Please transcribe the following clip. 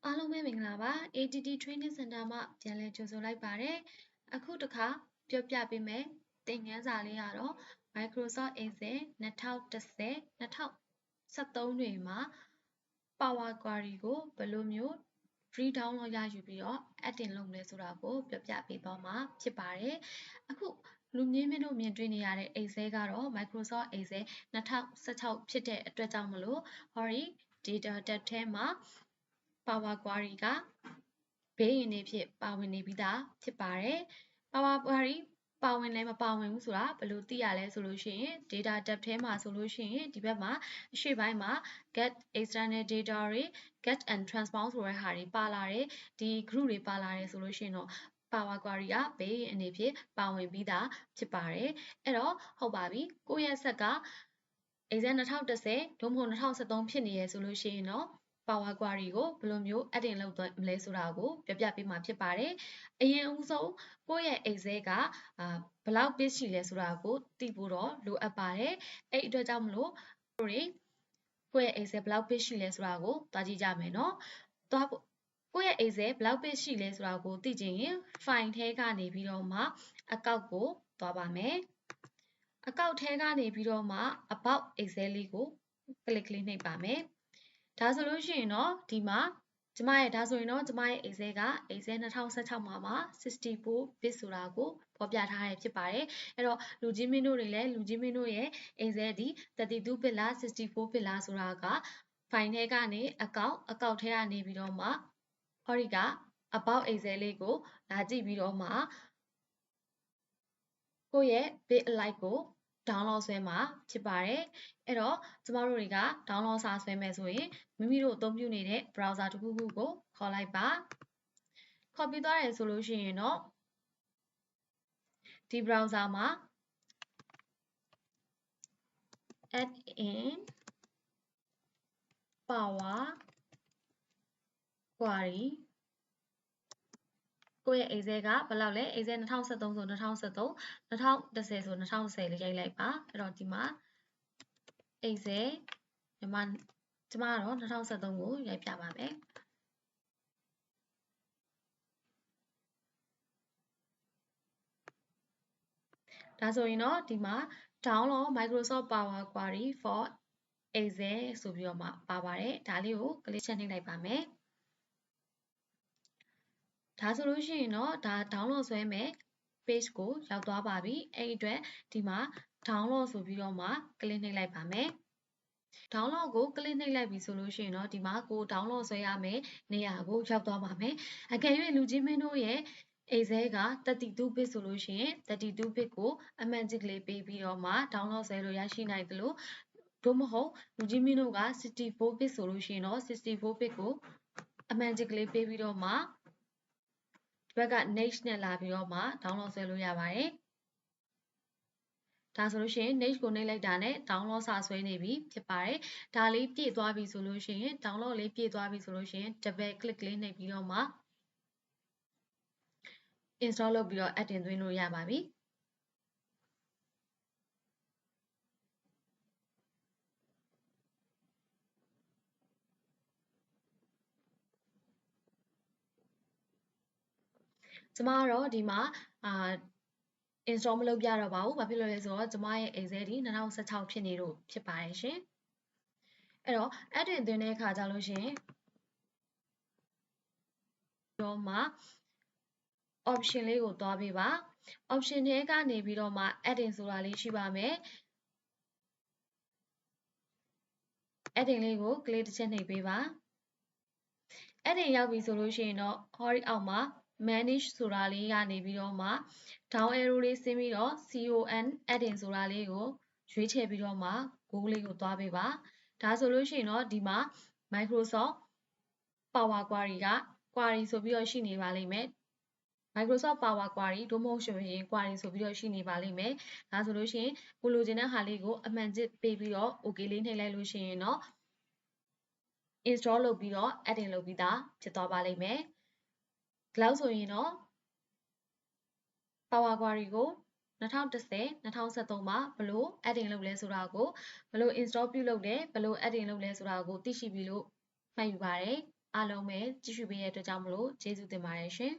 အားလုံးပဲမင်္ဂလာပါ ATT Training Center မှာပြန်လည်ကြိုဆိုလိုက်ပါတယ်အခုတစ်ခါပြောပြပေးမယ်သင်ခန်းစာလေးကတော့ Microsoft Excel 2010-2013တွေမှာ Power Query ကိုဘယ်လိုမျိုး free download ရယူပြီးတော့ edit လုပ်မလဲဆိုတာကိုပြောပြပေးသွားမှာဖြစ်ပါတယ်အခုလူမြင့်မြင့်တို့မြင်တွေ့နေရတဲ့ Excel ကတော့ Microsoft Excel 2016ဖြစ်တဲ့အတွက်ကြောင့်မလို့ Hori Data Tab ထဲမှာ Power Query ကဘေးရင်တွေဖြစ်ပါဝင်နေပြီးသားဖြစ်ပါတယ် Power Query ပါဝင်လဲမပါဝင်ဘူးဆိုတာဘယ်လိုသိရလဲဆိုလို့ရှိရင် Data Tab ထဲမှာဆိုလို့ရှိရင်ဒီဘက်မှာအရှေ့ပိုင်းမှာ Get External Data တွေ Get and Transform ဆိုတဲ့ဟာတွေပါလာတယ်ဒီ group တွေပါလာတယ်ဆိုလို့ရှိရင်တော့ Power Query ကဘေးရင်အနေဖြင့်ပါဝင်ပြီးသားဖြစ်ပါတယ်အဲ့တော့ဟုတ်ပါပြီကိုယ့်ရဲ့ဆက်က Excel 2010ဒုမဟုတ်2013ဖြစ်နေရဆိုလို့ရှိရင်တော့Power Query ကိုဘယ်လိုမျိုး edit လုပ်သွားမလဲဆိုတာကိုပြောပြပေးမှာဖြစ်ပါတယ်။အရင်ဦးဆုံးကိုယ့်ရဲ့ Excel ကဘယ်လောက် page ရှိလဲဆိုတာကိုသိဖို့တော့လိုအပ်ပါတယ်။အဲ့အတွက်ကြောင့်မလို့ကိုယ့်ရဲ့ Excel ဘယ်လောက် page ရှိလဲဆိုတာကိုသွားကြည့်ကြမယ်နော်။ကိုယ့်ရဲ့ Excel ဘယ်လောက် page ရှိလဲဆိုတာကိုသိချင်ရင် file ထဲကနေပြီးတော့မှအကောက်ကိုသွားပါမယ်။အကောက်ထဲကနေပြီးတော့မှ about Excel လေးကို click လေးနှိပ်ပါမယ်။ဒါဆိုလို့ရှိရင်တော့ဒီမှာကျမရဲ့ Excel က Excel 2016မှာ64 bit ဆိုတာကိုဖော်ပြထားရဖြစ်ပါတယ်အဲ့တော့လူကြီးမင်းတို့တွေလည်းလူကြီးမင်းတို့ရဲ့ Excel ဒီ32 bit လား64 bit လားဆိုတာက file ထဲကနေအကောက်ထဲကနေပြီးတော့မှဟောဒီက about Excel လေးကိုလာကြည့်ပြီးတော့မှကိုယ့်ရဲ့ bit အလိုက်ကိုdownload ဆွဲမှာဖြစ်ပါတယ်အဲ့တော့ကျမတို့တွေက download စာဆွဲမယ်ဆိုရင်မိမိတို့အသုံးပြုနေတဲ့ browser တစ်ခုခုကိုခေါ်လိုက်ပါခေါ်ပြီးသွားတယ်ဆိုလို့ရှိရင်တော့ဒီ browser မှာ add in power query ကိုယ့်ရဲ့ Excel ကဘယ်လောက်လဲ Excel 2013ဆို2013 2010ဆို2010လေးရိုက်လိုက်ပါအဲ့တော့ဒီမှာ Excel မြန်မာကျမကတော့2013ကိုရိုက်ပြပါမယ်ဒါဆိုရင်တော့ဒီမှာ download Microsoft Power Query for Excel ဆိုပြီးတော့မှပါပါတယ်ဒါလေးကို click ချက်နှိပ်လိုက်ပါမယ်ဒါဆိုလို့ရှိရင်တော့ဒါ download ဆွဲမယ် page ကိုရောက်သွားပါပြီအဲ့ဒီအတွက်ဒီမှာ download ဆိုပြီးတော့မှ click နှိပ်လိုက်ပါမယ်download ကို click နှိပ်လိုက်ပြီဆိုလို့ရှိရင်တော့ဒီမှာကို download ဆွဲရမယ်နေရာကိုရောက်သွားပါမယ်အကယ်၍လူကြီးမင်းတို့ရဲ့ Excel က32 bit ဆိုလို့ရှိရင်32 bit ကိုအမှန်ချစ်ကလေးပေးပြီးတော့မှ download ဆွဲလို့ရရှိနိုင်သလိုသို့မဟုတ်လူကြီးမင်းတို့က64 bit ဆိုလို့ရှိရင်တော့64 bit ကိုအမှန်ချစ်ကလေးပေးပြီးတော့မှဒီဘက်က next နဲ့လာပြီးတော့မှ download ဆွဲလို့ရပါတယ်ဒါဆိုလို့ရှိရင် next ကိုနှိပ်လိုက်တာနဲ့ download စာဆွဲနေပြီဖြစ်ပါတယ်ဒါလေးပြည့်သွားပြီဆိုလို့ရှိရင် download လေးပြည့်သွားပြီဆိုလို့ရှိရင် double click လေးနှိပ်ပြီးတော့မှ install လုပ်ပြီးတော့ add တင်သွင်းလို့ရပါပြီကျမကတော့ဒီမှာinstall မလုပ်ပြတော့ပါဘူးဘာဖြစ်လို့လဲဆိုတော့ကျမရဲ့ Excel ဒီ2016ဖြစ်နေလို့ဖြစ်ပါတယ်ရှင်အဲ့တော့ add တင်သွင်းတဲ့အခါကျလို့ရှင်တော့မှ option လေးကိုသွားပေးပါ option ထဲကနေပြီးတော့မှ add-in ဆိုတာလေးရှိပါမယ် add-in လေးကို click တစ်ချက်နှိပ်ပေးပါ add-in ရောက်ပြီဆိုလို့ရှိရင်တော့ဟောဒီအောက်မှာ manage ဆိုတာလေးကနေပြီးတော့မှ down arrow လေးဆင်းပြီးတော့ con add-in ဆိုတာလေးကိုရွေးချယ်ပြီးတော့မှ go လေးကိုသွားပေးပါဒါဆိုလို့ရှိရင်တော့ဒီမှာ Microsoft Power Query က query ဆိုပြီးတော့ရှိနေပါလိမ့်မယ်Microsoft Power Query ဒို့မဟုတ်ရှင် Query ဆိုပြီးတော့ရှိနေပါလိမ့်မယ်ဒါဆိုလို့ရှိရင်ကိုလိုချင်တဲ့ဟာလေးကိုအမှန်ချစ်ပေးပြီးတော့ okay လေးနှိပ်လိုက်လို့ရှိရင်တော့ install လုပ်ပြီးတော့ add-in လုပ်ပြီးသားဖြစ်သွားပါလိမ့်မယ်ဒီလောက်ဆိုရင်တော့ Power Query ကို2010-2013မှာဘလို့ add-in လုပ်လဲဆိုတာကိုဘလို့ install ပြုလုပ်တယ်ဘလို့ add-in လုပ်လဲဆိုတာကိုသိရှိပြီလို့မှတ်ယူပါတယ် အားလုံးပဲကြည့်ရှုပေးတဲ့အတွက်ကြောင့်မလို့ကျေးဇူးတင်ပါတယ်ရှင်